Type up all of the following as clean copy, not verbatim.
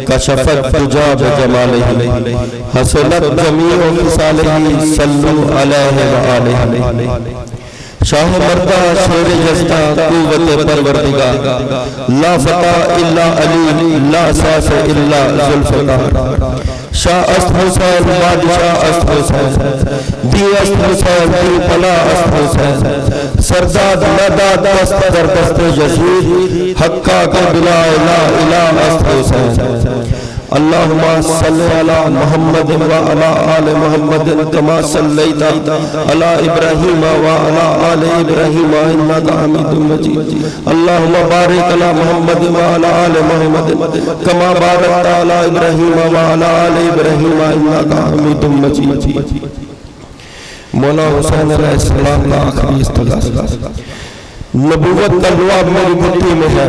کشفت دجا بجمالہ حسنت جمیع خصالہ صلو علیہ وآلہ شاہ مردہ شیر یزدہ قوت پروردگار لا فتح الا علی لا ساس الا ذوالفقار شاہ است حسین بادشاہ است حسین دی است حسین دی پلا است حسین سرداد مداد است در دست یزید حقا کے بلا لا الہ است حسین اللہم صلی علی محمد وعلا آل محمد کما صلیت علی ابراہیم وعلا آل ابراہیم انکا حمید مجید اللہم بارک علی محمد وعلا آل محمد کما بارکت علی ابراہیم وعلا آل ابراہیم انکا حمید مجید مولا حسین علیہ السلام کا آخری استغاثہ نبوت کا لعاب میری گھٹی میں ہے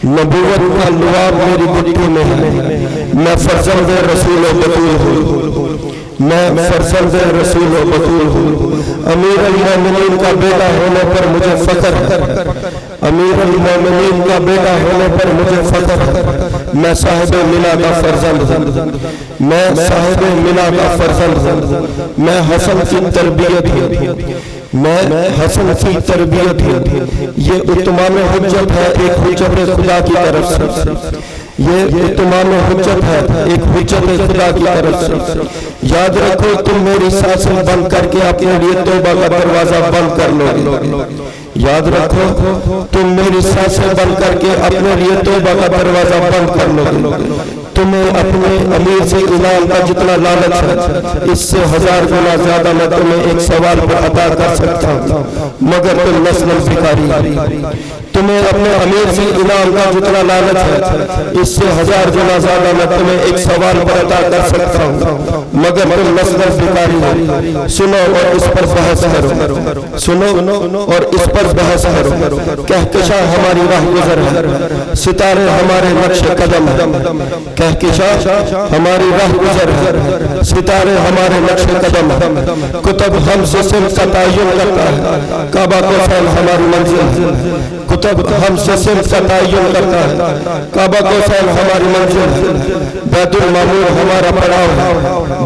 نبوت کا لعاب میری گھٹی میں ہے میں فرزند رسول و بطول ہوں میں فرزند رسول و بطول ہوں امیر المومنین کا بیٹا ہونے پر مجھے فخر ہے امیر المومنین کا بیٹا ہونے پر مجھے فخر ہے میں صاحب ملا کا فرزند ہوں میں صاحب ملا کا فرزند ہوں میں حسن کی تربیت ہوں میں حسن کی تربیت ہوں یہ اتمام حجت ہے ایک حجت خدا کی طرف سے یہ اتمام حجت ہے ایک حجت خدا کی طرف سے یاد رکھو تم میری سانسیں بند کر کے اپنے لیے توبہ کا دروازہ بند کر لو گے یاد رکھو تم میری سانسیں بند کر کے اپنے لیے توبہ کا دروازہ بند کر لو گے تمہیں اپنے امیر سے انعام کا جتنا لالچ ہے اس سے 1000 گنا زیادہ میں تمہیں ایک سوال پر عطا کر سکتا ہوں مگر تم نسل بھکاری تمہیں اپنے امیر سے انعام کا جتنا لالچ ہے اس سے 1000 گنا زیادہ میں تمہیں ایک سوال پر عطا کر سکتا ہوں مگر تم نسل بھکاری سنو اور اس پر بحث کرو سنو اور اس پر بحث کرو کہکشاں ہماری راہ گزر ہے ستارے ہمارے نقش قدم ہے کہکشاں ہماری راہ گزر ہے ستارے ہمارے نقش قدم ہے کتب ہم سے صرف کا تعین کرتا ہے کعبہ کوثر ہماری منزل ہے کتب ہم سے صرف کا تعین کرتا ہے کعبہ کوثر ہماری منزل ہے بیت المعمور ہمارا پڑاؤ ہے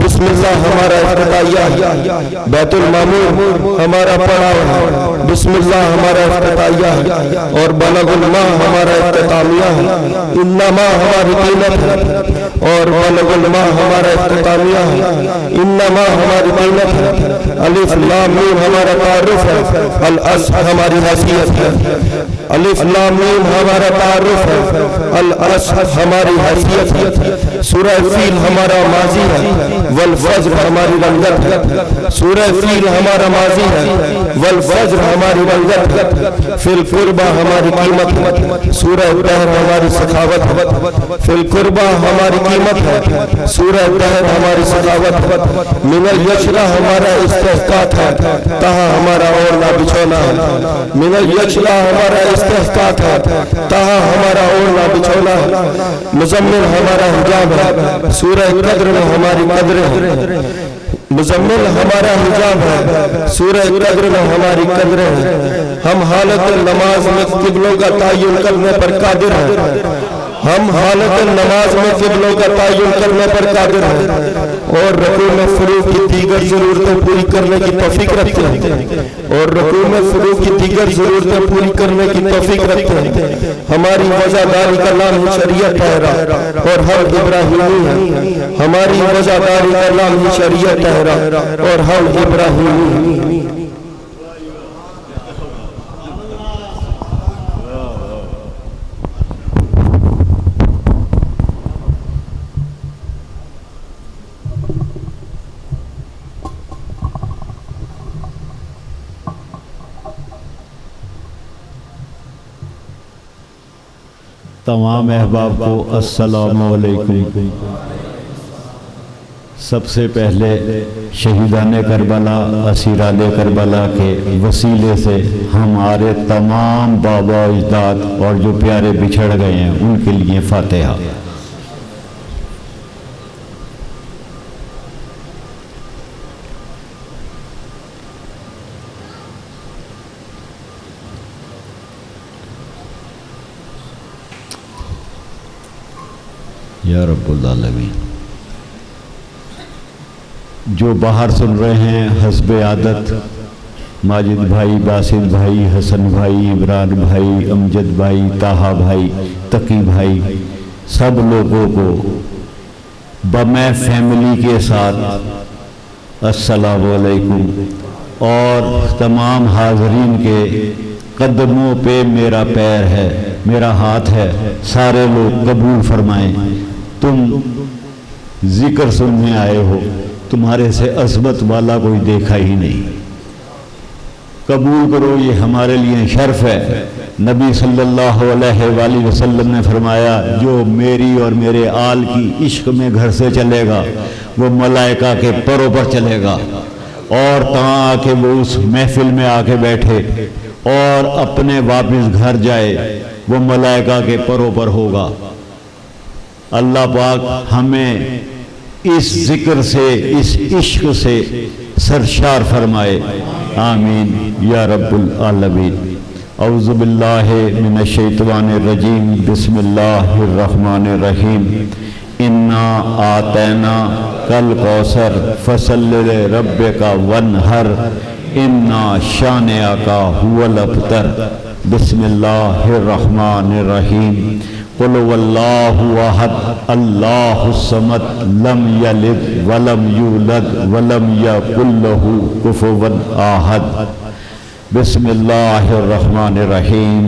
بسم اللہ ہمارا افتتاحیہ ہے بیت المعمور ہمارا پڑاؤ ہے بسم اللہ ہمارا افتتاحیہ ہے اور بلغ الماء ہمارا اختتامیہ ہے انما ہماری قیمت ہے اور بلغ الماء ہمارا اختتامیہ ہے انما ہماری قیمت ہے الف لام میم ہمارا تعارف ہے الاصل ہماری حیثیت ہے الف لام میم ہمارا تعارف ہے الاصل ہماری حیثیت ہے سورہ فیل ہمارا ماضی ہے والفجر ہماری رنگت ہے سورہ فیل ہمارا ماضی ہے والفجر ہماری رنگت ہے فی القربہ ہماری قیمت ہے سورہ دہر ہماری سخاوت ہے فی القربہ ہماری قیمت ہے سورہ دہر ہماری سخاوت ہے من الیشرہ ہمارا استحقاق ہے تہا ہمارا اوڑھنا بچھونا ہے من الیشرہ ہمارا استحقاق ہے تہا ہمارا اوڑھنا بچھونا ہے مزمل ہمارا حجاب ہے سورہ قدر میں ہماری قدر ہے مزمل ہمارا حجاب ہے سورہ قدر میں ہماری قدر ہے ہم حالت نماز میں قبلوں کا تعین کرنے پر قادر ہیں ہم حالت نماز میں قبلوں کا تعین کرنے پر قادر ہیں اور رکوع میں فروغ کی دیگر ضرورتیں پوری کرنے کی توفیق رکھتے ہیں اور رکوع میں فروغ کی دیگر ضرورتیں پوری کرنے کی توفیق رکھتے ہیں ہماری وزاداری کا نام ہی شریعت ٹھہرا اور ہم ابراہیمی ہیں ہماری وزاداری کا نام ہی شریعت ٹھہرا اور ہم ابراہیمی ہیں تمام احباب کو السلام علیکم۔ سب سے پہلے شہیدان کربلا اسیران کربلا کے وسیلے سے ہمارے تمام بابا اجداد اور جو پیارے بچھڑ گئے ہیں ان کے لیے فاتحہ۔ یا رب العالمین۔ جو باہر سن رہے ہیں حسب عادت، ماجد بھائی، باسط بھائی، حسن بھائی، عمران بھائی، امجد بھائی، طاہا بھائی، تقی بھائی، سب لوگوں کو بمیں فیملی کے ساتھ السلام علیکم، اور تمام حاضرین کے قدموں پہ میرا پیر ہے، میرا ہاتھ ہے، سارے لوگ قبول فرمائیں۔ تم ذکر سننے آئے ہو، تمہارے سے عظمت والا کوئی دیکھا ہی نہیں، قبول کرو، یہ ہمارے لیے شرف ہے۔ نبی صلی اللہ علیہ وآلہ وسلم نے فرمایا جو میری اور میرے آل کی عشق میں گھر سے چلے گا وہ ملائکہ کے پروں پر چلے گا، اور تاں آ کے وہ اس محفل میں آ کے بیٹھے اور اپنے واپس گھر جائے وہ ملائکہ کے پروں پر ہوگا۔ اللہ پاک ہمیں اس ذکر سے، اس عشق سے سرشار فرمائے، آمین یا رب العالمین۔ اعوذ باللہ من الشیطان الرجیم، بسم اللہ الرحمن الرحیم۔ انا آتینا کل کوثر فصل لربک وانحر انا شانئک هو الابتر۔ بسم اللہ الرحمن الرحیم۔ قل واللہ احد اللہ الصمد لم یلد ولم یولد ولم یکن لہ کفوا احد۔ بسم اللہ الرحمن الرحیم۔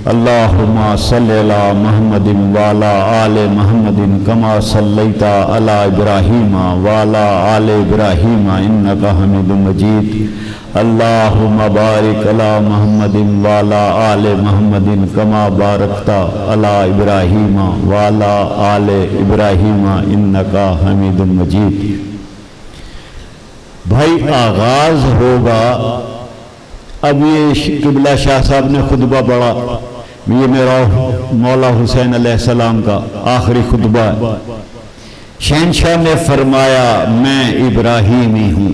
اللہم صلی علی محمد وعلی آل محمد کما صلیت علی ابراہیم وعلی آل ابراہیم انک حمید مجید۔ اللہم بارک علی محمد وعلی آل محمد کما بارکت علی ابراہیم وعلی آل ابراہیم انک حمید مجید۔ بھائی آغاز ہوگا، اب یہ قبلہ شاہ صاحب نے خطبہ پڑھا، یہ میرا مولا حسین علیہ السلام کا آخری خطبہ ہے۔ شہنشاہ نے فرمایا میں ابراہیمی ہوں،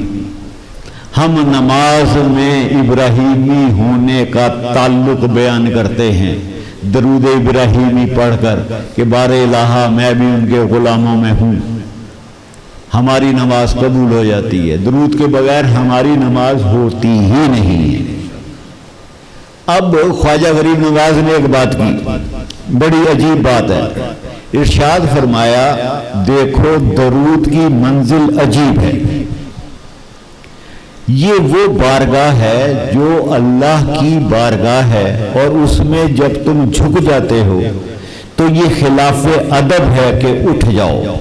ہم نماز میں ابراہیمی ہونے کا تعلق بیان کرتے ہیں درود ابراہیمی پڑھ کر کہ بار الہ میں بھی ان کے غلاموں میں ہوں، ہماری نماز قبول ہو جاتی ہے، درود کے بغیر ہماری نماز ہوتی ہی نہیں ہے۔ اب خواجہ غریب نواز نے ایک بات کی، بڑی عجیب بات ہے، ارشاد فرمایا دیکھو درود کی منزل عجیب ہے، یہ وہ بارگاہ ہے جو اللہ کی بارگاہ ہے، اور اس میں جب تم جھک جاتے ہو تو یہ خلاف ادب ہے کہ اٹھ جاؤ،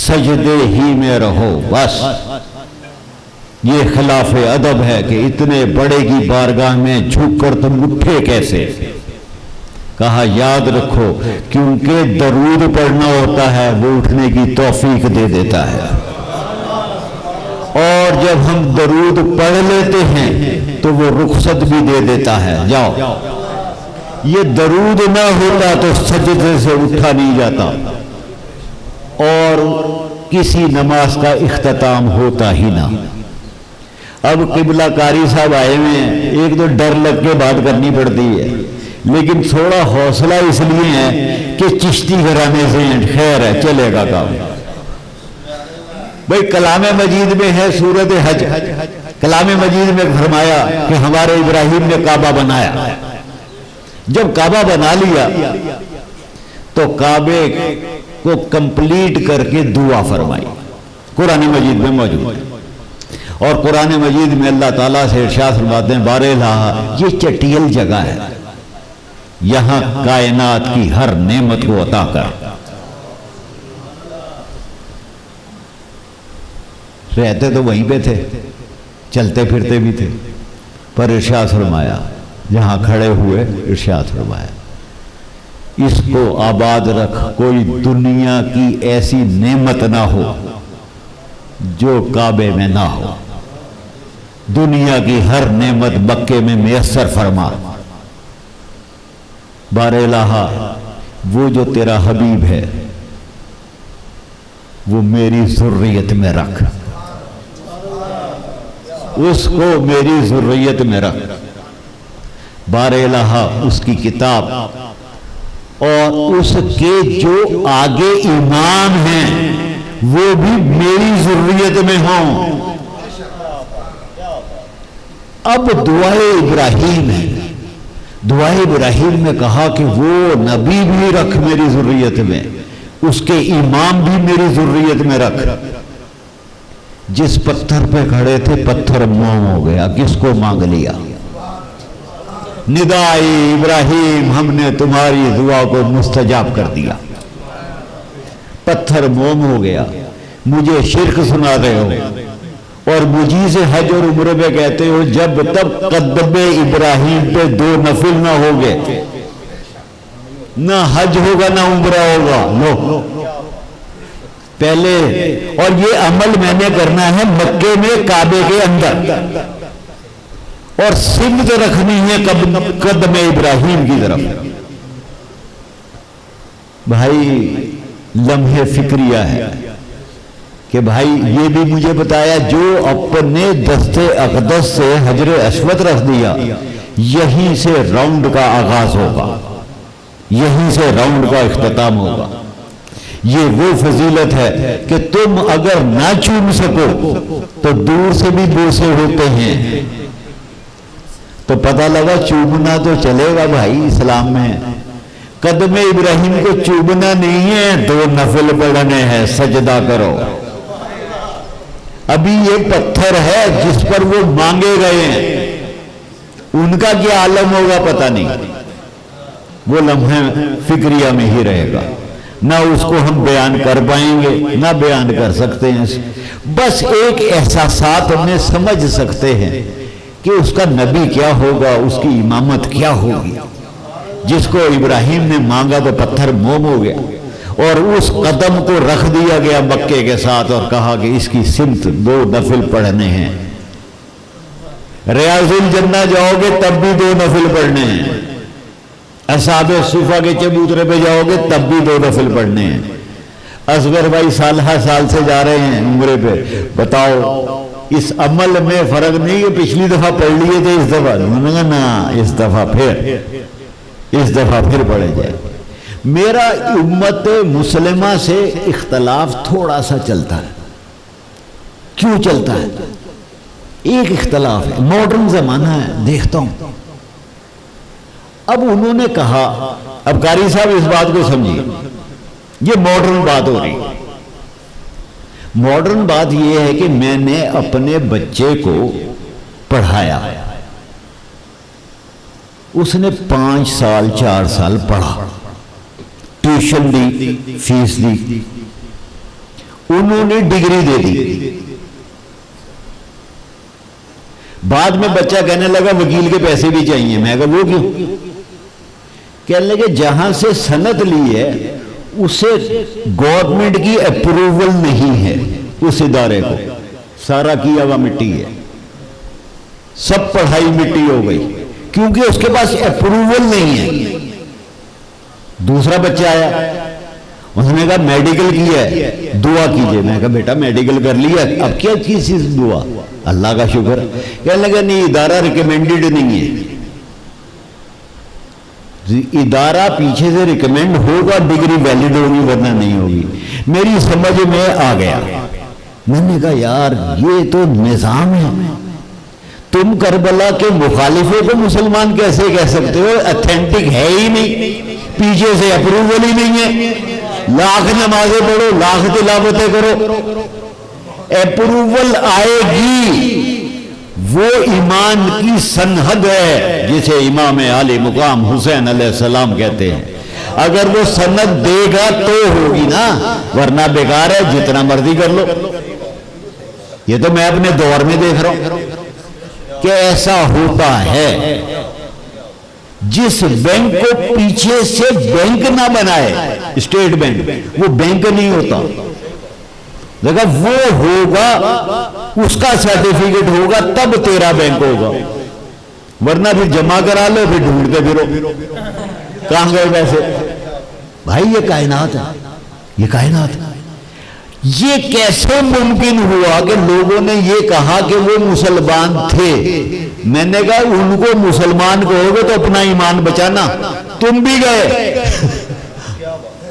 سجدے ہی میں رہو، بس یہ خلاف ادب ہے کہ اتنے بڑے کی بارگاہ میں جھک کر تم اٹھے کیسے۔ کہا یاد رکھو کیونکہ درود پڑھنا ہوتا ہے وہ اٹھنے کی توفیق دے دیتا ہے، اور جب ہم درود پڑھ لیتے ہیں تو وہ رخصت بھی دے دیتا ہے، جاؤ۔ یہ درود نہ ہوتا تو سجدے سے اٹھا نہیں جاتا اور کسی نماز کا اختتام ہوتا ہی نہ۔ اب قبلہ قاری صاحب آئے ہوئے ہیں، ایک تو ڈر لگ کے بات کرنی پڑتی ہے، لیکن تھوڑا حوصلہ اس لیے ہے کہ چشتی گھرانے سے خیر ہے، چلے گا کام۔ بھئی کلام مجید میں ہے سورۃ حج، کلام مجید میں فرمایا کہ ہمارے ابراہیم نے کعبہ بنایا، جب کعبہ بنا لیا تو کعبے کو کمپلیٹ کر کے دعا فرمائی، قرآن مجید میں موجود ہے، اور قرآن مجید میں اللہ تعالیٰ سے ارشاد فرماتے ہیں بار الہ یہ چٹیل جگہ ہے، یہاں کائنات کی ہر نعمت کو عطا کر۔ رہتے تو وہیں پہ تھے، چلتے پھرتے بھی تھے، پر ارشاد فرمایا جہاں کھڑے ہوئے ارشاد فرمایا اس کو آباد رکھ، کوئی دنیا کی ایسی نعمت نہ ہو جو کعبے میں نہ ہو، دنیا کی ہر نعمت مکے میں میسر فرما۔ بار الہ وہ جو تیرا حبیب ہے وہ میری ذریت میں رکھ، اس کو میری ذریت میں رکھ۔ بار الہ اس کی کتاب اور اس کے جو آگے امام ہیں وہ بھی میری ذریت میں ہوں۔ اب دعائے ابراہیم ہے، دعائے ابراہیم میں کہا کہ وہ نبی بھی رکھ میری ذریت میں، اس کے امام بھی میری ذریت میں رکھ۔ جس پتھر پہ کھڑے تھے پتھر موم ہو گیا، کس کو مانگ لیا؟ ندائی ابراہیم ہم نے تمہاری دعا کو مستجاب کر دیا، پتھر موم ہو گیا۔ مجھے شرک سنا رہے ہو اور مجیز حج اور عمرے پہ کہتے ہو جب تک قدم ابراہیم پہ 2 نفل نہ ہوگے نہ حج ہوگا نہ عمرہ ہوگا۔ لو پہلے، اور یہ عمل میں نے کرنا ہے مکے میں کعبے کے اندر، اور سمت رکھنی ہے قدم ابراہیم کی طرف۔ بھائی لمحے فکریہ ہے کہ بھائی یہ بھی مجھے بتایا جو اپنے دست اقدس سے حجر اسود رکھ دیا یہیں سے راؤنڈ کا آغاز ہوگا، یہیں سے راؤنڈ کا اختتام ہوگا۔ یہ وہ فضیلت ہے کہ تم اگر نہ چوم سکو تو دور سے بھی بوسے ہوتے ہیں، تو پتہ لگا چومنا تو چلے گا بھائی اسلام میں۔ قدم ابراہیم کو چومنا نہیں ہے، 2 نفل پڑھنے ہیں، سجدہ کرو۔ ابھی یہ پتھر ہے جس پر وہ مانگے گئے ہیں، ان کا کیا عالم ہوگا پتہ نہیں، وہ لمحہ فکریہ میں ہی رہے گا، نہ اس کو ہم بیان کر پائیں گے نہ بیان کر سکتے ہیں، بس ایک احساسات میں سمجھ سکتے ہیں کہ اس کا نبی کیا ہوگا، اس کی امامت کیا ہوگی۔ جس کو ابراہیم نے مانگا تو پتھر موم ہو گیا، اور اس قدم کو رکھ دیا گیا مکے کے ساتھ اور کہا کہ اس کی سمت 2 نفل پڑھنے ہیں۔ ریاض الجنہ جاؤ گے تب بھی 2 نفل پڑھنے ہیں، اصحاب صفا کے چبوترے پہ جاؤ گے تب بھی 2 نفل پڑھنے ہیں۔ اصغر بھائی سالہ سال سے جا رہے ہیں عمرے پہ، بتاؤ اس عمل میں فرق نہیں ہے، پچھلی دفعہ پڑھ لیے تھے اس دفعہ انہوں نے کہا نا اس دفعہ پھر پڑھے جائے۔ میرا امت مسلمہ سے اختلاف تھوڑا سا چلتا ہے۔ کیوں چلتا ہے؟ ایک اختلاف ہے، ماڈرن زمانہ ہے، دیکھتا ہوں۔ اب انہوں نے کہا، اب قاری صاحب اس بات کو سمجھیے، یہ ماڈرن بات ہو رہی ہے۔ ماڈرن بات یہ ہے کہ میں نے اپنے بچے کو پڑھایا، اس نے 5 سال 4 سال پڑھا، ٹیوشن دی، فیس دی، انہوں نے ڈگری دے دی۔ بعد میں بچہ کہنے لگا وکیل کے پیسے بھی چاہیے، میں کہا وہ کیوں؟ کہنے لگے جہاں سے سند لی ہے اسے گورنمنٹ کی اپروول نہیں ہے، اس ادارے کو سارا کیا ہوا مٹی ہے، سب پڑھائی مٹی ہو گئی کیونکہ اس کے پاس اپروول نہیں ہے۔ دوسرا بچہ آیا، انہوں نے کہا میڈیکل کیا ہے، دعا کیجئے۔ میں کہا بیٹا میڈیکل کر لیا، اب کیا چیز دعا؟ اللہ کا شکر۔ کہنے لگا نہیں ادارہ ریکمینڈڈ نہیں ہے، ادارہ پیچھے سے ریکمینڈ ہوگا ڈگری ویلڈ ہوگی ورنہ نہیں ہوگی۔ میری سمجھ میں آ گیا، میں نے کہا یار یہ تو نظام ہے، تم کربلا کے مخالفوں کو مسلمان کیسے کہہ سکتے ہو؟ اتھینٹک ہے ہی نہیں، پیچھے سے اپروول ہی نہیں ہے، لاکھ نمازیں پڑھو، لاکھ تلاوتیں کرو، اپروول آئے گی۔ وہ ایمان کی سنہد ہے جسے امام عالی مقام حسین علیہ السلام کہتے ہیں، اگر وہ سند دے گا تو ہوگی نا، ورنہ بیکار ہے، جتنا مرضی کر لو۔ یہ تو میں اپنے دور میں دیکھ رہا ہوں کہ ایسا ہوتا ہے۔ جس بینک کو پیچھے سے بینک نہ بنائے، اسٹیٹ بینک، وہ بینک نہیں ہوتا۔ دیکھا وہ ہوگا، اس کا سرٹیفکیٹ ہوگا تب تیرا بینک ہوگا، ورنہ پھر جمع کرا لو پھر ڈھونڈتے پھرو کہاں گئے پیسے۔ بھائی یہ کائنات ہے، یہ کائنات ہے۔ یہ کیسے ممکن ہوا کہ لوگوں نے یہ کہا کہ وہ مسلمان تھے؟ میں نے کہا ان کو مسلمان کہو گے تو اپنا ایمان بچانا، تم بھی گئے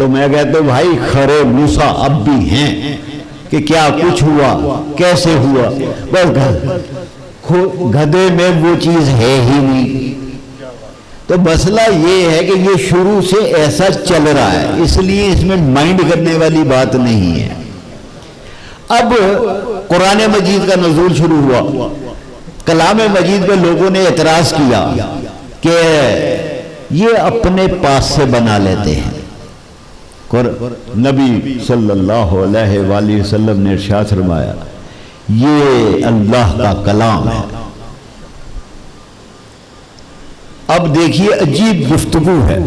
تو میں کہتا ہوں بھائی خرے موسیٰ اب بھی ہیں کہ کیا کچھ ہوا، کیسے ہوا، بس گدھے میں وہ چیز ہے ہی نہیں۔ تو مسئلہ یہ ہے کہ یہ شروع سے ایسا چل رہا ہے، اس لیے اس میں مائنڈ کرنے والی بات نہیں ہے۔ اب قرآن مجید کا نزول شروع ہوا، کلام مجید پہ لوگوں نے اعتراض کیا کہ یہ اپنے پاس سے بنا لیتے ہیں۔ نبی صلی اللہ علیہ وآلہ وسلم نے ارشاد فرمایا یہ اللہ کا کلام ہے۔ اب دیکھیے عجیب گفتگو ہے،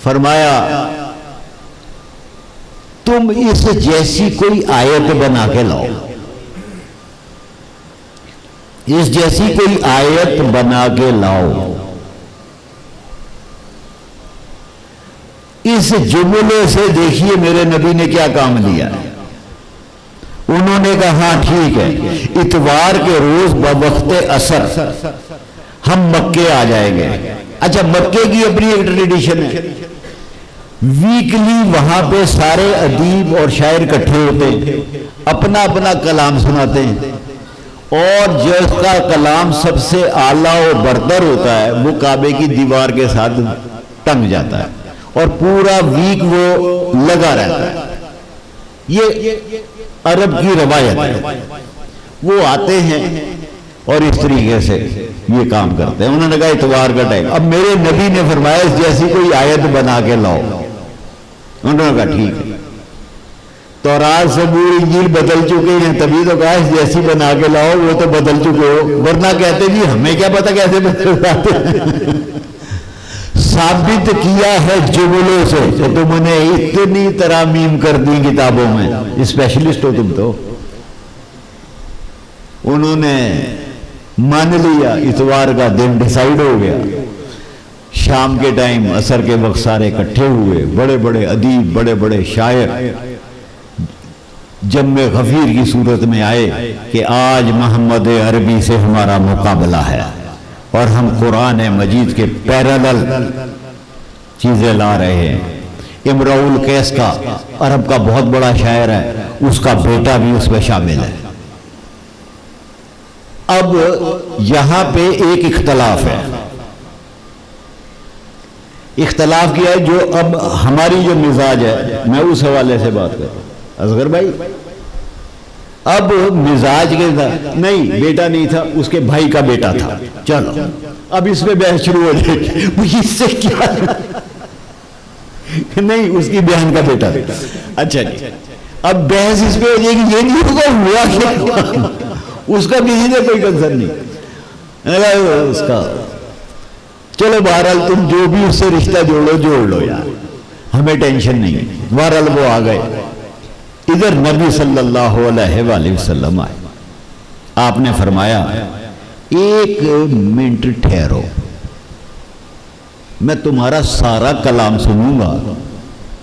فرمایا تم اس جیسی کوئی آیت بنا کے لاؤ، اس جیسی کوئی آیت بنا کے لاؤ۔ اس جملے سے دیکھیے میرے نبی نے کیا کام لیا ہے۔ انہوں نے کہا ہاں ٹھیک ہے، اتوار کے روز بوقت عصر ہم مکے آ جائیں گے۔ اچھا مکے کی اپنی ایک ٹریڈیشن ہے، ویکلی وہاں پہ سارے ادیب اور شاعر اکٹھے ہوتے ہیں، اپنا اپنا کلام سناتے ہیں، اور جس کا کلام سب سے اعلیٰ و برتر ہوتا ہے وہ کعبے کی دیوار کے ساتھ ٹنگ جاتا ہے اور پورا ویک وہ لگا رہتا ہے۔ یہ عرب کی روایت ہے، وہ آتے ہیں اور اس طریقے سے یہ کام کرتے ہیں۔ انہوں نے کہا اتوار کا ٹائم، اب میرے نبی نے فرمایا اس جیسی کوئی آیت بنا کے لاؤ۔ انہوں نے کہا ٹھیک ہے، تورات زبور انجیل بدل چکے ہیں، تبھی تو کہا اس جیسی بنا کے لاؤ، وہ تو بدل چکے ہو، ورنہ کہتے جی ہمیں کیا پتہ کیسے بدل جاتے ہیں۔ ثابت کیا ہے جملوں سے کہ تم نے اتنی ترامیم کر دی کتابوں میں، اسپیشلسٹ ہو تم تو۔ انہوں نے مان لیا، اتوار کا دن ڈیسائیڈ ہو گیا، شام کے ٹائم عصر کے وقت سارے اکٹھے ہوئے، بڑے بڑے ادیب، بڑے بڑے شاعر جمع غفیر کی صورت میں آئے کہ آج محمد عربی سے ہمارا مقابلہ ہے اور ہم قرآن مجید کے پیرالل چیزیں لا رہے ہیں۔ امرؤ القیس کا، عرب کا بہت بڑا شاعر ہے، اس کا بیٹا بھی اس میں شامل ہے۔ اب یہاں پہ ایک اختلاف ہے، اختلاف کیا ہے جو اب ہماری جو مزاج ہے، میں اس حوالے سے بات کر رہا ہوں۔ اصغر بھائی اب مزاج کے نہیں، بیٹا نہیں تھا، اس کے بھائی کا بیٹا تھا، چلو اب اس میں بحث شروع ہو جائے گی، اس سے کیا نہیں، اس کی بہن کا بیٹا تھا۔ اچھا جی، اب بحث اس پہ ہو جائے گی، یہ نہیں ہوگا ہوا کیا، اس کا کسی نے کوئی کنسرن نہیں اس کا۔ چلو بہرحال تم جو بھی اس سے رشتہ جوڑ لو یار، ہمیں ٹینشن نہیں۔ بہرحال وہ آ گئے، ادھر نبی صلی اللہ علیہ وآلہ وسلم آئے، آپ نے فرمایا ایک منٹ ٹھہرو، میں تمہارا سارا کلام سنوں گا،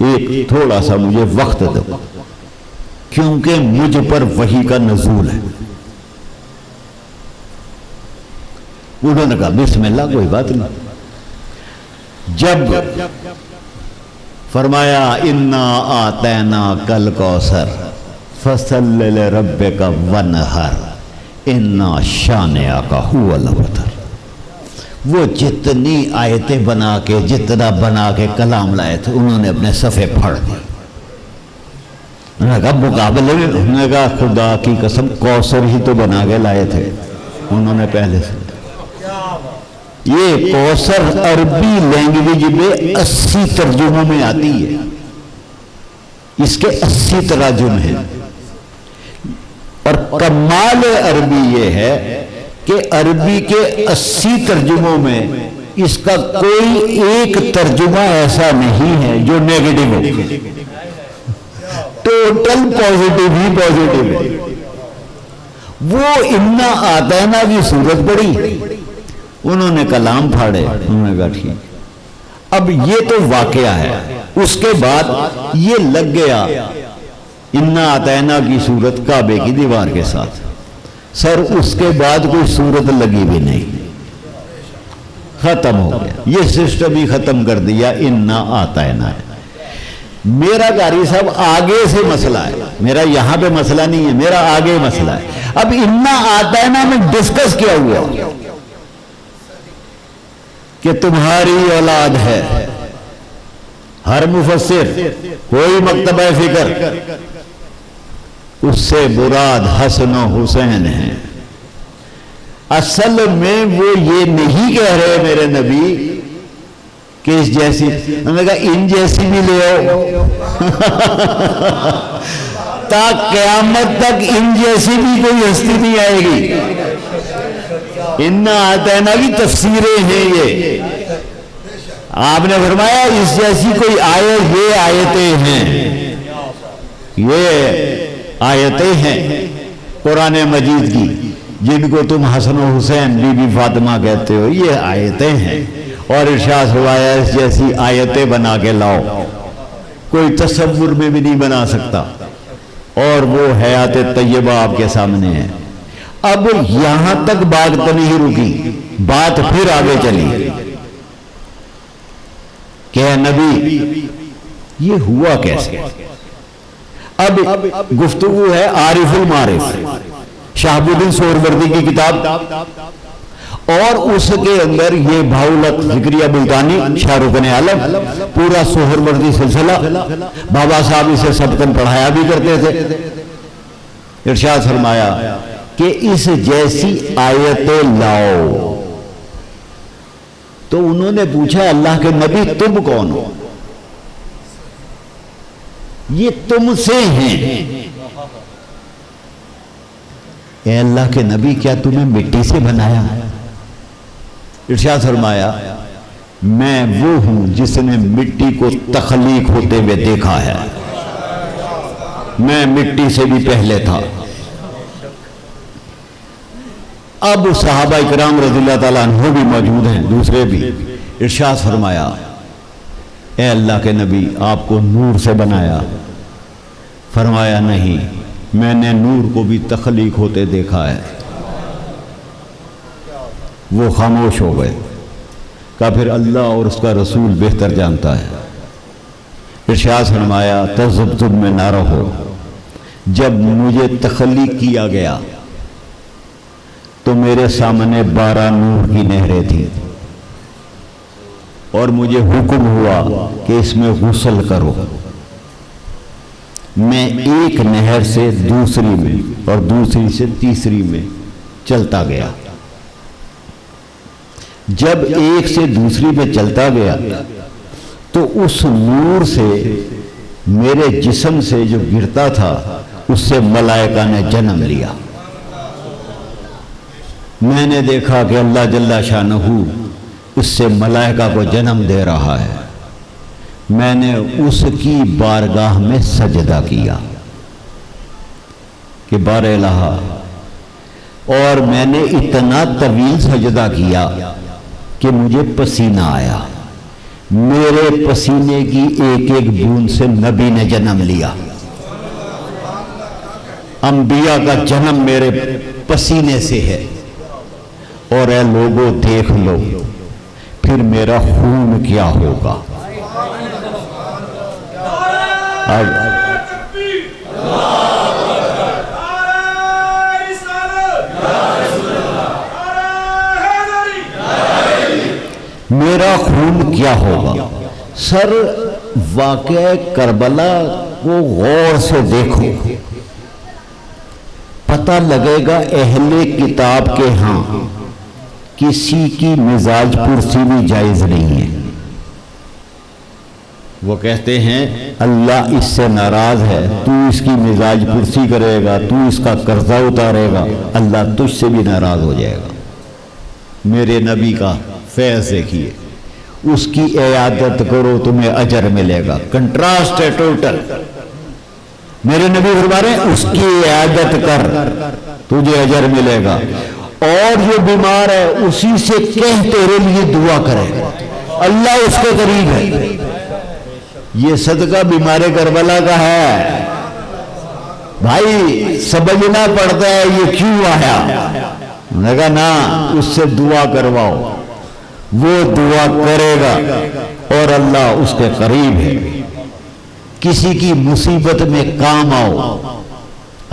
ایک تھوڑا سا مجھے وقت دو، کیونکہ مجھ پر وحی کا نزول ہے۔ انہوں نے کہا بسم اللہ، کوئی بات نہیں۔ جب فرمایا انا آتینا کل کوثر فصل لربک ونہر انا شانئک هو الابتر، وہ جتنی آیتیں بنا کے، جتنا بنا کے کلام لائے تھے، انہوں نے اپنے صفحے پھاڑ دیے۔ انہوں نے کہا مقابلے میں، انہوں نے کہا خدا کی قسم کوثر ہی تو بنا کے لائے تھے انہوں نے پہلے سے۔ یہ کوثر عربی لینگویج میں 80 ترجموں میں آتی ہے، اس کے 80 تراجم ہیں، اور کمال عربی یہ ہے کہ عربی کے 80 ترجموں میں اس کا کوئی ایک ترجمہ ایسا نہیں ہے جو نیگیٹو ہو، ٹوٹل پازیٹیو ہی پازیٹیو ہے۔ وہ انا آتینا کی صورت پڑی، انہوں نے کلام پھاڑے، انہوں نے کہا ٹھیک۔ اب یہ تو واقعہ ہے، اس کے بعد یہ لگ گیا انا آتینا کی صورت کعبے کی دیوار کے ساتھ، سر اس کے بعد کوئی صورت لگی بھی نہیں، ختم ہو گیا، یہ سسٹم ہی ختم کر دیا، انا آتینا ہے۔ میرا قاری صاحب آگے سے مسئلہ ہے، میرا یہاں پہ مسئلہ نہیں ہے، میرا آگے مسئلہ ہے۔ اب انا آتینا میں ڈسکس کیا ہوا کہ تمہاری اولاد ہے، ہر مفسر کوئی مکتبہ فکر اس سے مراد حسن و حسین ہیں۔ اصل میں وہ یہ نہیں کہہ رہے میرے نبی کہ اس جیسی، انہوں نے کہا ان جیسی بھی لے آؤ تا قیامت تک ان جیسی بھی کوئی ہستی نہیں آئے گی۔ انا آتینا کی تفسیریں ہیں یہ، آپ نے فرمایا اس جیسی کوئی آیت، یہ آیتیں ہیں، یہ آیتیں ہیں قرآن مجید کی جن کو تم حسن و حسین بی بی فاطمہ کہتے ہو، یہ آیتیں ہیں۔ اور ارشاد فرمایا اس جیسی آیتیں بنا کے لاؤ، کوئی تصور میں بھی نہیں بنا سکتا، اور وہ حیات طیبہ آپ کے سامنے ہے۔ اب یہاں تک بات تو نہیں رکی، بات پھر آگے چلی کہ اے نبی یہ ہوا کیسے؟ اب گفتگو ہے عارف المعارف شہاب الدین سہروردی کی کتاب، اور اس کے اندر یہ بھاؤلت ذکریہ ملتانی شاہ رکن عالم پورا سہروردی سلسلہ، بابا صاحب اسے سبقاً پڑھایا بھی کرتے تھے۔ ارشاد فرمایا کہ اس جیسی آیتیں لاؤ، تو انہوں نے پوچھا اللہ کے نبی تم کون ہو؟ یہ تم سے ہیں۔ اے اللہ کے نبی کیا تمہیں مٹی سے بنایا؟ ارشاد فرمایا میں وہ ہوں جس نے مٹی کو تخلیق ہوتے ہوئے دیکھا ہے، میں مٹی سے بھی پہلے تھا۔ اب صحابہ اکرام رضی اللہ تعالیٰ عنہ بھی موجود ہیں، دوسرے بھی۔ ارشاد فرمایا اے اللہ کے نبی آپ کو نور سے بنایا؟ فرمایا نہیں، میں نے نور کو بھی تخلیق ہوتے دیکھا ہے۔ وہ خاموش ہو گئے، کہا پھر اللہ اور اس کا رسول بہتر جانتا ہے۔ ارشاد فرمایا تذبذب میں نہ رہو، جب مجھے تخلیق کیا گیا تو میرے سامنے 12 نور کی نہریں تھیں، اور مجھے حکم ہوا کہ اس میں غسل کرو۔ میں ایک نہر سے دوسری میں اور دوسری سے تیسری میں چلتا گیا۔ جب ایک سے دوسری میں چلتا گیا تو اس نور سے میرے جسم سے جو گرتا تھا اس سے ملائکہ نے جنم لیا۔ میں نے دیکھا کہ اللہ جل شانہ اس سے ملائکہ کو جنم دے رہا ہے۔ میں نے اس کی بارگاہ میں سجدہ کیا کہ بار الہ، اور میں نے اتنا طویل سجدہ کیا کہ مجھے پسینہ آیا۔ میرے پسینے کی ایک ایک بوند سے نبی نے جنم لیا۔ انبیاء کا جنم میرے پسینے سے ہے۔ اور اے لوگوں دیکھ لو پھر میرا خون کیا ہوگا۔ میرا خون کیا ہوگا؟ سر واقعہ کربلا کو غور سے دیکھو، پتہ لگے گا اہل کتاب کے ہاں کسی کی مزاج پرسی بھی جائز نہیں ہے۔ وہ کہتے ہیں اللہ اس سے ناراض ہے، تو اس کی مزاج پرسی کرے گا، تو اس کا قرضہ اتارے گا، اللہ تجھ سے بھی ناراض ہو جائے گا۔ میرے نبی کا فیض دیکھیے، اس کی عیادت کرو تمہیں اجر ملے گا۔ کنٹراسٹ ہے ٹوٹل۔ میرے نبی فرما رہے ہیں اس کی عیادت کر تجھے اجر ملے گا، اور جو بیمار ہے اسی سے کہہ تیرے لیے دعا کرے، اللہ اس کے قریب ہے۔ یہ صدقہ بیمار کربلا کا ہے۔ بھائی سمجھنا پڑتا ہے یہ کیوں آیا؟ انہوں نے کہا نا اس سے دعا کرواؤ، وہ دعا کرے گا اور اللہ اس کے قریب ہے. کسی کی مصیبت میں کام آؤ،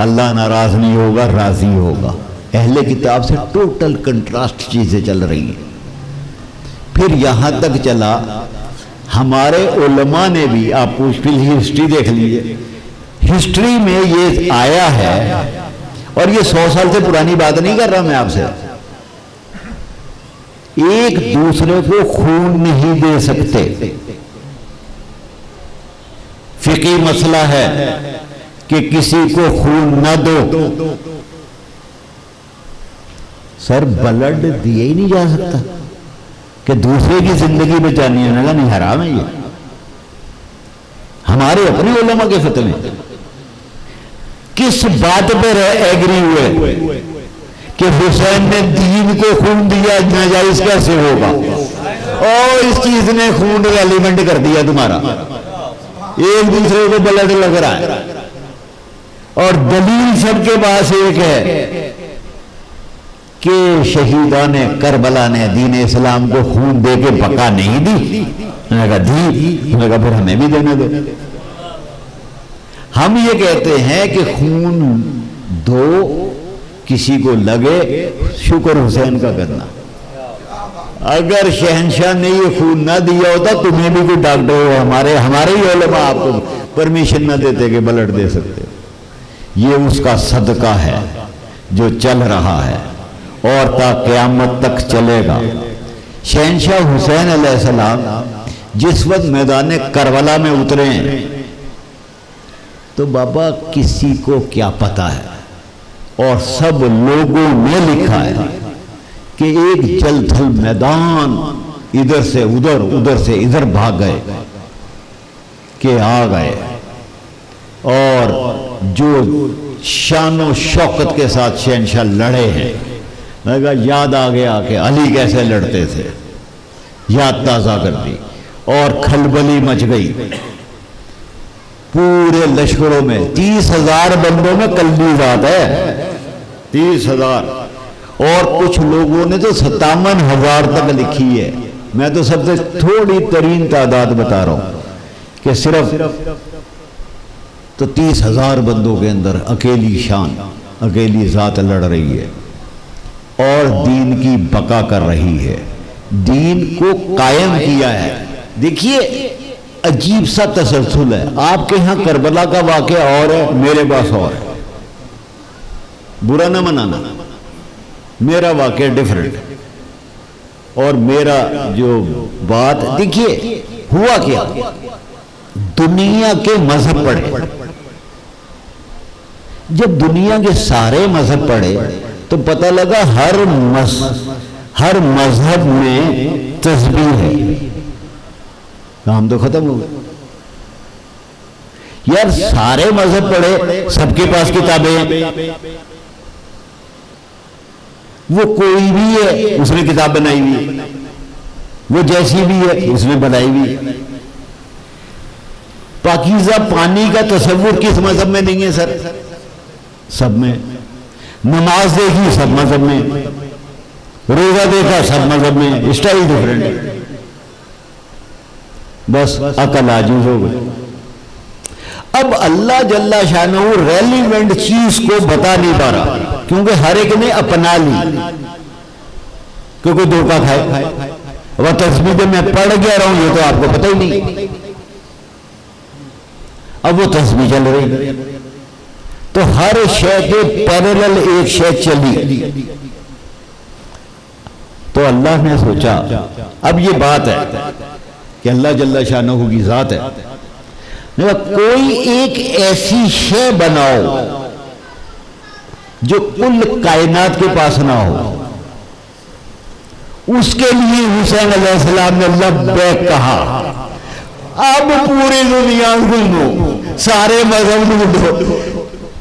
اللہ ناراض نہیں ہوگا، راضی ہوگا. اہل کتاب سے ٹوٹل کنٹراسٹ چیزیں چل رہی ہیں. پھر یہاں تک چلا ہمارے علماء نے بھی، آپ پوچھ پچھلی ہسٹری دیکھ لیجیے، ہسٹری میں یہ آیا ہے، اور یہ 100 سال سے پرانی بات نہیں کر رہا میں آپ سے، ایک دوسرے کو خون نہیں دے سکتے. فقہی مسئلہ ہے کہ کسی کو خون نہ دو. سر بلڈ دیا ہی نہیں جا سکتا کہ دوسرے کی زندگی بچانی ہے. نہیں، حرام ہے یہ. ہمارے اپنے علماء کے فتوے کس بات پر ایگری ہوئے کہ حسین نے دین کو خون دیا، ناجائز کیسے ہوگا؟ اور اس چیز نے خون ایلیمنٹ کر دیا تمہارا، ایک دوسرے کو بلڈ لگ رہا ہے. اور دلیل سب کے پاس ایک ہے کہ شہیدان کربلا نے دین اسلام کو خون دے کے بقا نہیں دی. میں نے کہا دی، میں نے کہا پھر ہمیں بھی دینے دو. ہم یہ کہتے ہیں کہ خون دو، کسی کو لگے، شکر حسین کا کرنا. اگر شہنشاہ نے یہ خون نہ دیا ہوتا تمہیں بھی کوئی ڈاکٹر ہو، ہمارے ہی علماء آپ کو پرمیشن نہ دیتے کہ بلڈ دے سکتے. یہ اس کا صدقہ ہے جو چل رہا ہے اور تا قیامت تک چلے گا. شہنشاہ حسین علیہ السلام جس وقت میدان کربلا میں اترے ہیں تو بابا کسی کو کیا پتا ہے، اور سب لوگوں نے لکھا ہے کہ ایک جل تھل میدان، ادھر سے ادھر، ادھر سے ادھر بھاگ گئے کہ آ گئے. اور جو شان و شوکت کے ساتھ شہنشاہ لڑے ہیں، میں کہا یاد آ گیا کہ علی کیسے لڑتے تھے، یاد تازہ کر دی. اور کھلبلی مچ گئی پورے لشکروں میں. 30,000 بندوں میں کلبی ذات ہے، 30,000. اور کچھ لوگوں نے تو 57,000 تک لکھی ہے. میں تو سب سے تھوڑی ترین تعداد بتا رہا ہوں کہ صرف تو 30,000 بندوں کے اندر اکیلی شان، اکیلی ذات لڑ رہی ہے اور دین کی بقا کر رہی ہے، دین کو قائم کیا ہے. دیکھیے عجیب سا تسلسل ہے. آپ کے ہاں کربلا کا واقعہ اور ہے، میرے پاس اور ہے. برا نہ منانا، میرا واقعہ ڈیفرنٹ ہے. اور میرا جو بات دیکھیے ہوا کیا، دنیا کے مذہب پڑھے. جب دنیا کے سارے مذہب پڑھے تو پتہ لگا ہر مذہب میں تسبیح ہے. کام تو ختم ہو گیا. یار سارے مذہب پڑھے، سب کے پاس کتابیں ہیں. وہ کوئی بھی ہے اس نے کتاب بنائی ہوئی، وہ جیسی بھی ہے اس نے بنائی ہوئی. پاکیزہ پانی کا تصور کس مذہب میں نہیں ہے سر؟ سب میں. نماز دیکھی سب مذہب میں، روزہ دیکھا سب مذہب میں، اسٹائل ڈیفرنٹ ہے. بس عقل عاجز ہو گئی. اب اللہ جل شانہ ریلیونٹ چیز کو بتا نہیں پا رہا کیونکہ ہر ایک نے اپنا لی کہ کوئی دھوکہ کھائے. وہ تسبیح میں پڑھ گیا رہا ہوں یہ تو آپ کو پتہ ہی نہیں. اب وہ تسبیح چل رہی تو ہر شے کے پیرلل ایک شے چلی. تو اللہ نے سوچا اب یہ بات ہے کہ اللہ جل شانہ کی ذات ہے، کوئی ایک ایسی شے بناؤ جو کل کائنات کے پاس نہ ہو. اس کے لیے حسین علیہ السلام نے لبیک کہا. اب پوری دنیا گھومو، سارے مذہب ڈھونڈو،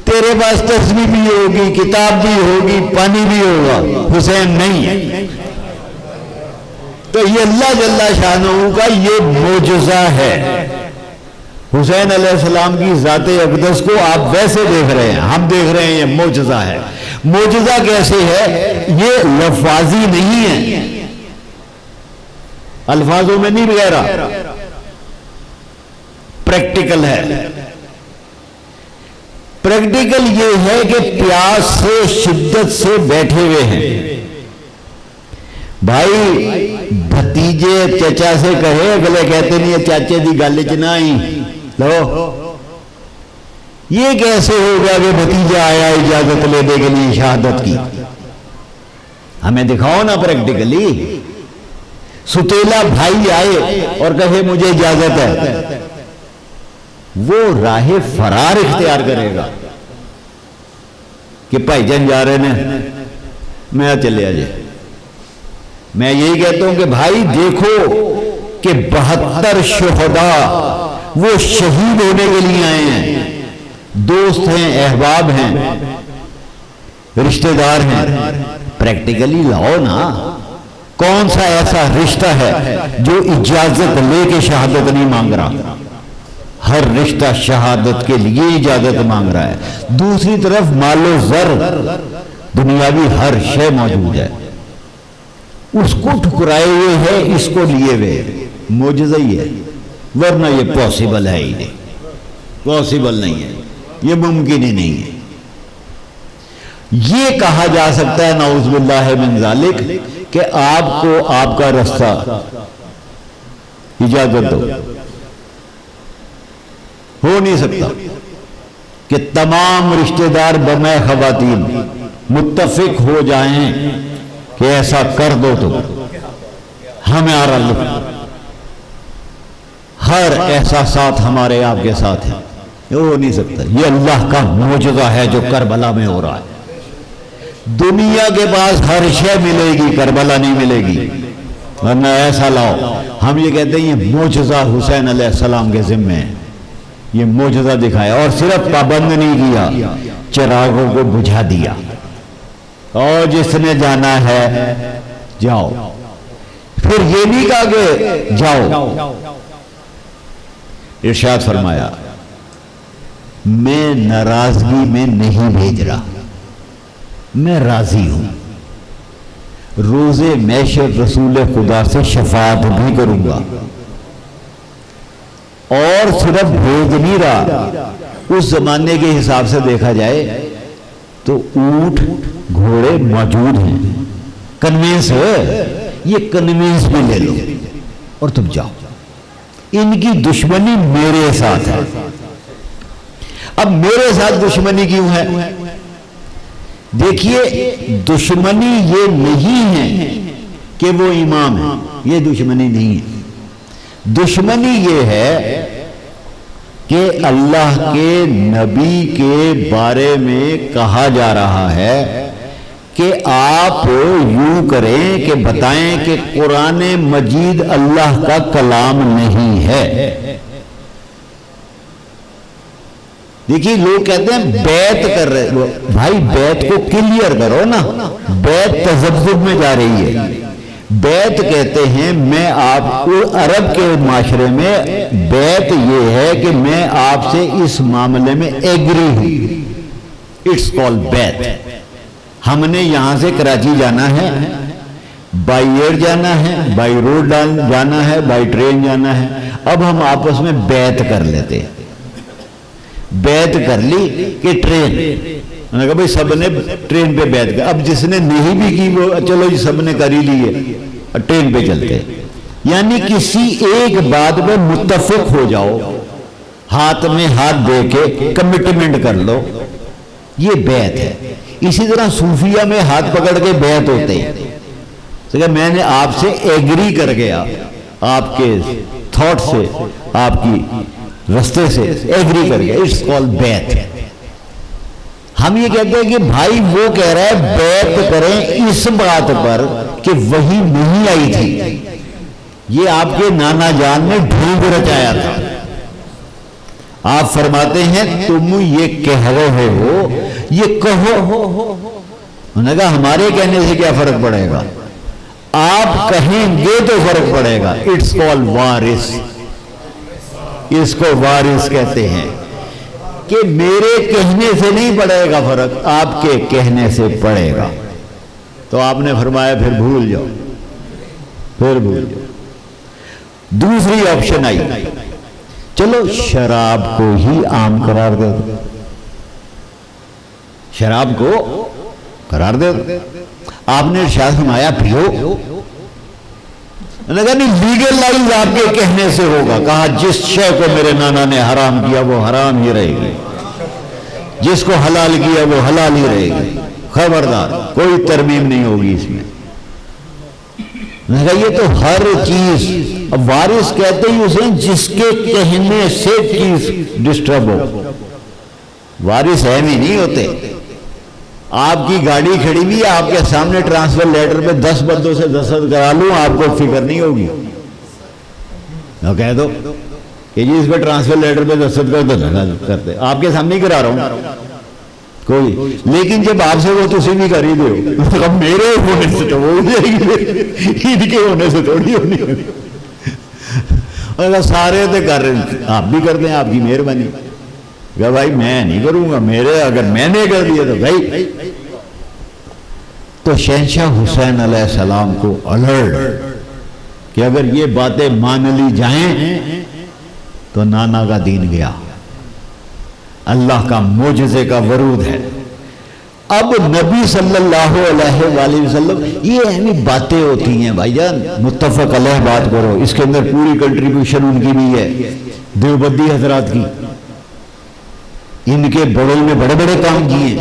تیرے پاس تسبیح بھی ہوگی، کتاب بھی ہوگی، پانی بھی ہوگا، حسین نہیں ہے. تو یہ اللہ جل شانہ کا یہ معجزہ ہے. حسین علیہ السلام کی ذات اقدس کو آپ ویسے دیکھ رہے ہیں، ہم دیکھ رہے ہیں یہ معجزہ ہے. معجزہ کیسے ہے؟ یہ لفاظی نہیں ہے، الفاظوں میں نہیں کہہ رہا، پریکٹیکل ہے۔ پریکٹیکل یہ ہے کہ پیاس سے شدت سے بیٹھے ہوئے ہیں، بھائی بھتیجے چچا سے کہے، اگلے کہتے نہیں چاچے دی گل چ نہ آئی، لو یہ کیسے ہوگا کہ بھتیجا آیا اجازت لینے کے لیے شہادت کی؟ ہمیں دکھاؤ نا پریکٹیکلی۔ ستیلا بھائی آئے اور کہے مجھے اجازت ہے، وہ راہ فرار اختیار کرے گا کہ بھائی جان جا رہے ہیں، میں چلے آجے۔ میں یہی کہتا ہوں کہ بھائی دیکھو کہ 72 شہداء وہ شہید ہونے کے لیے آئے ہیں، دوست ہیں، احباب ہیں، رشتہ دار ہیں، پریکٹیکلی لاؤ نا۔ کون سا ایسا رشتہ ہے جو اجازت لے کے شہادت نہیں مانگ رہا؟ ہر رشتہ شہادت کے لیے اجازت مانگ رہا ہے۔ دوسری طرف مال و زر دنیاوی ہر شے موجود ہے، اس کو ٹھکرائے ہوئے ہے، اس کو لیے ہوئے، معجزہ ہی ہے، ورنہ یہ پاسبل ہے ہی نہیں، پاسبل نہیں ہے، یہ ممکن ہی نہیں ہے۔ یہ کہا جا سکتا ہے نعوذ باللہ من ذالک کہ آپ کو آپ کا رستہ اجازت دو، ہو نہیں سکتا کہ تمام رشتہ دار بمے خواتین متفق ہو جائیں کہ ایسا کر دو تو ہمارا ہر احساسات ہمارے آپ کے ساتھ ہیں، یہ ہو نہیں سکتا۔ یہ اللہ کا معجزہ ہے جو کربلا میں ہو رہا ہے۔ دنیا کے پاس ہر شے ملے گی، کربلا نہیں ملے گی، ورنہ ایسا لاؤ۔ ہم یہ کہتے ہیں یہ معجزہ حسین علیہ السلام کے ذمہ ہے، یہ معجزہ دکھایا، اور صرف پابند نہیں کیا، چراغوں کو بجھا دیا، اور جس نے جانا ہے جاؤ۔ پھر یہ نہیں کہا کہ جاؤ، ارشاد فرمایا میں ناراضگی میں نہیں بھیج رہا، میں راضی ہوں، روز محشر رسول خدا سے شفاعت بھی کروں گا، اور صرف بھیج نہیں رہا۔ اس زمانے کے حساب سے دیکھا جائے تو اونٹ گھوڑے موجود ہیں، کنوینس ہے، یہ کنوینس بھی لے لو اور تم جاؤ، ان کی دشمنی میرے ساتھ ہے۔ اب میرے ساتھ دشمنی کیوں ہے؟ دیکھیے دشمنی یہ نہیں ہے کہ وہ امام ہے، یہ دشمنی نہیں ہے، دشمنی یہ ہے کہ اللہ کے نبی کے بارے میں کہا جا رہا ہے کہ آپ یوں کریں کہ بتائیں کہ قرآن مجید اللہ کا کلام نہیں ہے۔ دیکھیے لوگ کہتے ہیں بیعت کر رہے، بھائی بیعت کو کلیئر کرو نا، بیعت تذبذب میں جا رہی ہے۔ بیعت کہتے ہیں میں آپ کو، عرب کے معاشرے میں بیعت یہ ہے کہ میں آپ سے اس معاملے میں ایگری ہوں، اٹس کال بیعت۔ ہم نے یہاں سے کراچی جانا ہے، بائی ایئر جانا ہے، بائی روڈ جانا ہے، بائی ٹرین جانا ہے، اب ہم آپس میں بیعت کر لیتے ہیں، بیعت کر لی کہ ٹرین، میں نے کہا بھائی سب نے ٹرین پہ بیعت کر، اب جس نے نہیں بھی کی وہ چلو جی سب نے کر ہی لی ہے، ٹرین پہ چلتے، یعنی کسی ایک بات پہ متفق ہو جاؤ، ہاتھ میں ہاتھ دے کے کمٹمنٹ کر لو، یہ بیعت ہے۔ اسی طرح صوفیہ میں ہاتھ پکڑ کے بیعت ہوتے ہیں کہ میں نے آپ سے ایگری کر گیا، آپ کے تھاٹ سے، آپ کی رستے سے ایگری کر گیا، اٹس کال بیعت۔ ہم یہ کہتے ہیں کہ بھائی وہ کہہ رہا ہے بیعت کریں اس بات پر کہ وہی نہیں آئی تھی، یہ آپ کے نانا جان نے ڈھونگ رچایا تھا۔ آپ فرماتے ہیں تم یہ کہہ رہے ہو، یہ کہو، انہوں نے کہا ہمارے کہنے سے کیا فرق پڑے گا، آپ کہیں گے تو فرق پڑے گا، اٹس کال وارث، اس کو وارث کہتے ہیں کہ میرے کہنے سے نہیں پڑے گا فرق، آپ کے کہنے سے پڑے گا۔ تو آپ نے فرمایا پھر بھول جاؤ، پھر بھول جاؤ، دوسری آپشن آئی، چلو شراب کو ہی عام قرار دے دو، شراب کو قرار دے دو۔ آپ نے ارشاد فرمایا پیو، نے کہا نہیں، لیگلائز آپ کے کہنے سے ہوگا۔ کہا جس شے کو میرے نانا نے حرام کیا وہ حرام ہی رہے گی، جس کو حلال کیا وہ حلال ہی رہے گی، خبردار کوئی ترمیم نہیں ہوگی اس میں۔ نے کہا یہ تو ہر چیز، اب وارث کہتے ہی اسے جس کے کہنے سے چیز ڈسٹرب ہو، وارث اہم ہی نہیں ہوتے۔ آپ کی گاڑی کھڑی ہوئی ہے، آپ کے سامنے ٹرانسفر لیٹر پہ 10 بندوں سے دستخط کرا لوں، آپ کو فکر نہیں ہوگی، کہہ دو کہ جی اس پہ ٹرانسفر لیٹر پہ دستخط کرتے، آپ کے سامنے ہی کرا رہا ہوں کوئی، لیکن جب آپ سے وہ تو بھی کر ہی دو، میرے ہونے سے تو وہ ہو جائے گی، ان کے ہونے سے تھوڑی ہونی ہوگی، اگر سارے تو کر رہے ہیں آپ بھی کر دیں، آپ کی مہربانی۔ کہ بھائی میں نہیں کروں گا، میرے اگر میں نے کر دیا تو بھائی۔ تو شہنشاہ حسین علیہ السلام کو الرٹ کہ اگر یہ باتیں مان لی جائیں تو نانا کا دین گیا، اللہ کا معجزے کا ورود ہے۔ اب نبی صلی اللہ علیہ وآلہ وسلم، یہ اہمی باتیں ہوتی ہیں بھائی جان، متفق علیہ بات کرو، اس کے اندر پوری کنٹریبیوشن ان کی بھی ہے، دیوبندی حضرات کی، ان کے بڑوں نے بڑے بڑے کام کیے۔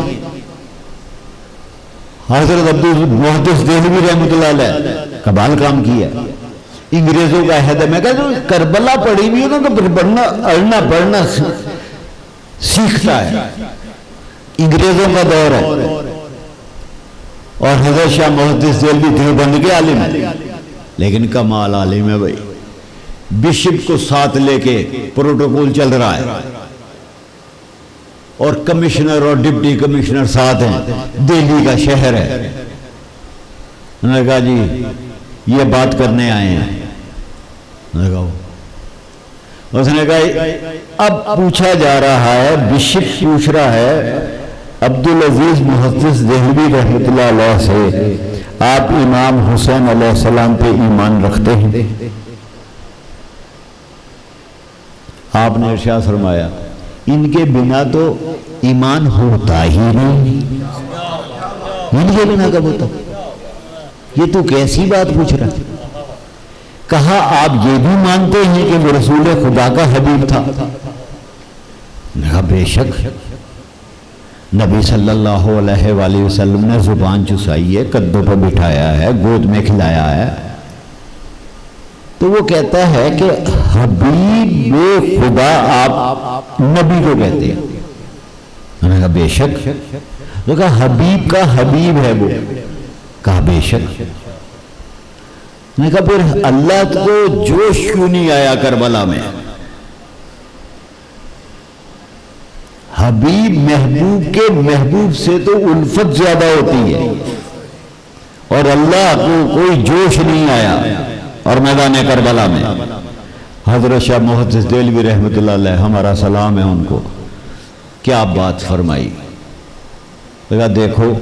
حضرت عبدالمحدث دہلوی رحمۃ اللہ علیہ کمال کام کیا، انگریزوں کا عہد ہے۔ میں کہتا ہوں کربلا پڑھی ہوئی ہے نا تو پڑھنا پڑھنا سیکھتا ہے، انگریزوں کا دور ہے، اور حضرت شاہ محدث دہلوی دیوبند کے عالم ہے، لیکن کمال عالم ہے بھائی، بشپ کو ساتھ لے کے پروٹوکول چل رہا ہے، اور کمشنر اور ڈپٹی کمشنر ساتھ ہیں، دہلی کا شہر ہے۔ انہوں نے کہا جی یہ بات کرنے آئے ہیں، اس نے کہا اب پوچھا جا رہا ہے، بشپ پوچھ رہا ہے عبدالعزیز محدث دہلوی رحمۃ اللہ علیہ سے، آپ امام حسین علیہ السلام پہ ایمان رکھتے ہیں؟ آپ نے ارشاد فرمایا ان کے بنا تو ایمان ہوتا ہی نہیں، ان کے بنا کب ہوتا؟ یہ تو کیسی بات پوچھ رہا ہے؟ کہا آپ یہ بھی مانتے ہیں کہ وہ رسول خدا کا حبیب تھا؟ کہا بے شک، نبی صلی اللہ علیہ وآلہ وسلم نے زبان چسائی ہے، قدوں پر بٹھایا ہے، گود میں کھلایا ہے۔ تو وہ کہتا ہے کہ حبیب خدا آپ نبی کو کہتے ہیں؟ انہوں نے کہا بے شک۔ تو کہا حبیب کا حبیب ہے وہ؟ کہا بے شک۔ میں نے کہا پھر اللہ کو جوش کیوں نہیں آیا کربلا میں؟ حبیب محبوب کے محبوب سے تو الفت زیادہ ہوتی ہے، اور اللہ کو کوئی جوش نہیں آیا، اور میدان کربلا میں حضرت شاہ محدث دہلوی رحمۃ اللہ علیہ، ہمارا سلام ہے ان کو، کیا بات فرمائی۔ کہا دیکھو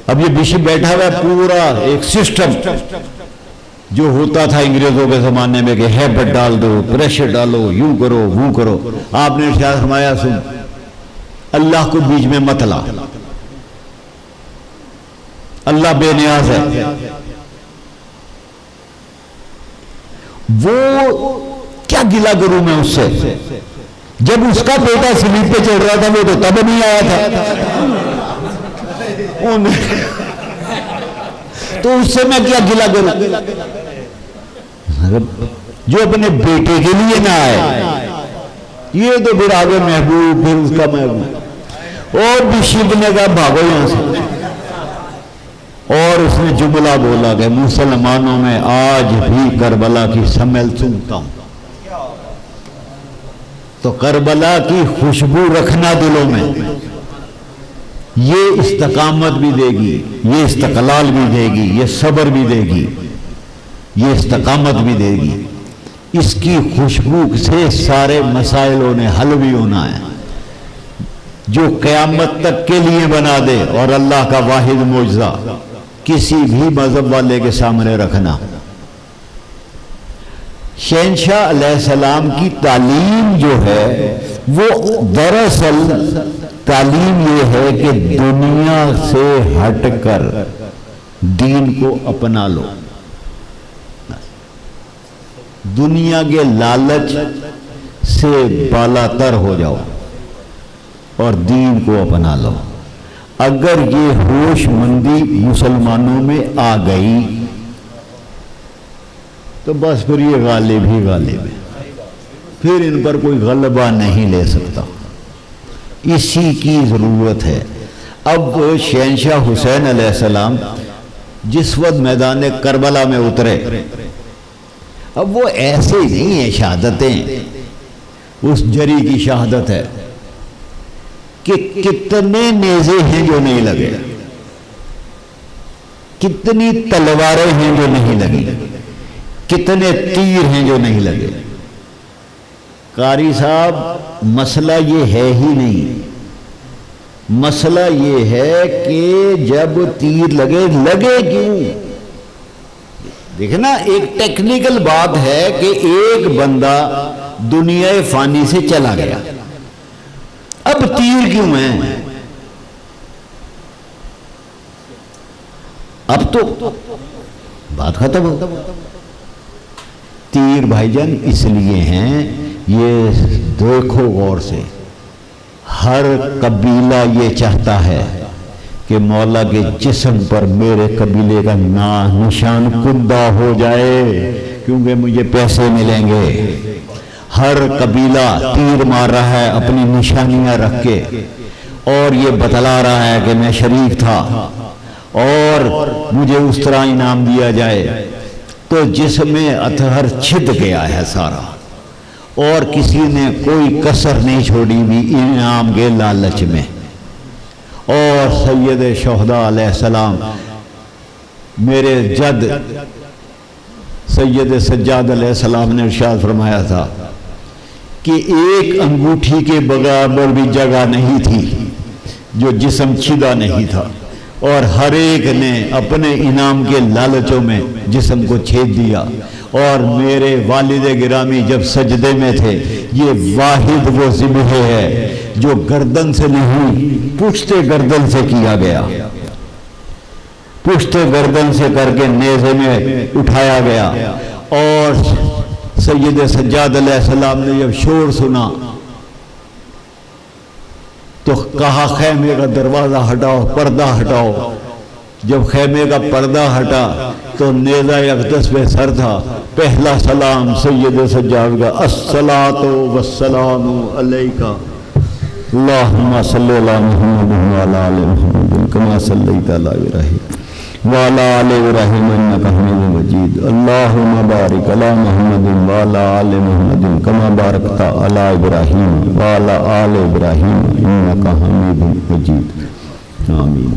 اب یہ بشپ بیٹھا ہوا ہے، پورا ایک سسٹم جو ہوتا تھا انگریزوں کے زمانے میں کہ ہیبٹ ڈال دو، پریشر ڈالو، یوں کرو وہ کرو۔ آپ نے ارشاد فرمایا سن، اللہ کو بیچ میں مت لا، اللہ بے نیاز ہے، وہ کیا گلہ کروں میں اس سے، جب اس کا بیٹا سلیپ پہ چڑھ رہا تھا وہ تو تب نہیں آیا تھا، تو اس سے میں کیا گلہ کروں؟ جو اپنے بیٹے کے لیے نہ آئے، یہ تو پھر آگے محبوب، پھر اس کا محبوب۔ اور بشپ نے کہا بھاگو یہاں سے، اور اس نے جملہ بولا کہ مسلمانوں میں آج بھی کربلا کی سمیل سنتا ہوں، تو کربلا کی خوشبو رکھنا دلوں میں، یہ استقامت بھی دے گی، یہ استقلال بھی دے گی، یہ صبر بھی دے گی، یہ استقامت بھی دے گی۔ اس کی خوشبو سے سارے مسائلوں نے حل بھی ہونا ہے، جو قیامت تک کے لیے بنا دے، اور اللہ کا واحد معجزہ کسی بھی مذہب والے کے سامنے رکھنا۔ شہنشاہ علیہ السلام کی تعلیم جو ہے وہ دراصل تعلیم یہ ہے کہ دنیا سے ہٹ کر دین کو اپنا لو، دنیا کے لالچ سے بالا تر ہو جاؤ اور دین کو اپنا لو۔ اگر یہ ہوش مندی مسلمانوں میں آ گئی تو بس پھر یہ غالب ہی غالب ہے، پھر ان پر کوئی غلبہ نہیں لے سکتا۔ اسی کی ضرورت ہے۔ اب شہنشاہ حسین علیہ السلام جس وقت میدان کربلا میں اترے، اب وہ ایسے نہیں ہیں شہادتیں، اس جری کی شہادت ہے کہ کتنے نیزے ہیں جو نہیں لگے، کتنی تلواریں ہیں جو نہیں لگی، کتنے تیر ہیں جو نہیں لگے۔ قاری صاحب مسئلہ یہ ہے ہی نہیں، مسئلہ یہ ہے کہ جب تیر لگے کیوں؟ دیکھنا ایک ٹیکنیکل بات ہے کہ ایک بندہ دنیا فانی سے چلا گیا، اب تیر کیوں ہیں؟ اب تو بات ختم ہو۔ تیر بھائی جان اس لیے ہیں، یہ دیکھو غور سے، ہر قبیلہ یہ چاہتا ہے کہ مولا کے جسم پر میرے قبیلے کا نشان کندہ ہو جائے، کیونکہ مجھے پیسے ملیں گے۔ ہر قبیلہ تیر مار رہا ہے اپنی نشانیاں رکھ کے، اور یہ بتلا رہا ہے کہ میں شریک تھا اور مجھے اس طرح انعام دیا جائے۔ تو جسم میں اطہر چھد گیا ہے سارا، اور کسی نے کوئی کسر نہیں چھوڑی بھی انعام کے لالچ میں۔ اور سید شہداء علیہ السلام میرے جد سید سجاد علیہ السلام نے ارشاد فرمایا تھا کہ ایک انگوٹھی کے برابر بھی جگہ نہیں تھی جو جسم چھدا نہیں تھا، اور ہر ایک نے اپنے انعام کے لالچوں میں جسم کو چھید دیا۔ اور میرے والد گرامی جب سجدے میں تھے، یہ واحد وہ ذبح ہے جو گردن سے نہیں پشت گردن سے کیا گیا، پشت گردن سے کر کے نیزے میں اٹھایا گیا۔ اور سید سجاد علیہ السلام نے جب شور سنا تو کہا خیمے کا دروازہ ہٹاؤ، پردہ ہٹاؤ۔ جب خیمے کا پردہ ہٹا تو نیزہ اقدس پہ سر تھا، پہلا سلام سید سجاد کا، الصلاۃ والسلام علیک اللہم صلی علی محمد وعلی آل محمد کما صلیت علی ابراہیم وعلی آل ابراہیم انک حمید مجید، اللہم بارک علی محمد وعلی آل محمد کما بارکت علی ابراہیم وعلی آل ابراہیم انک حمید مجید۔ آمین۔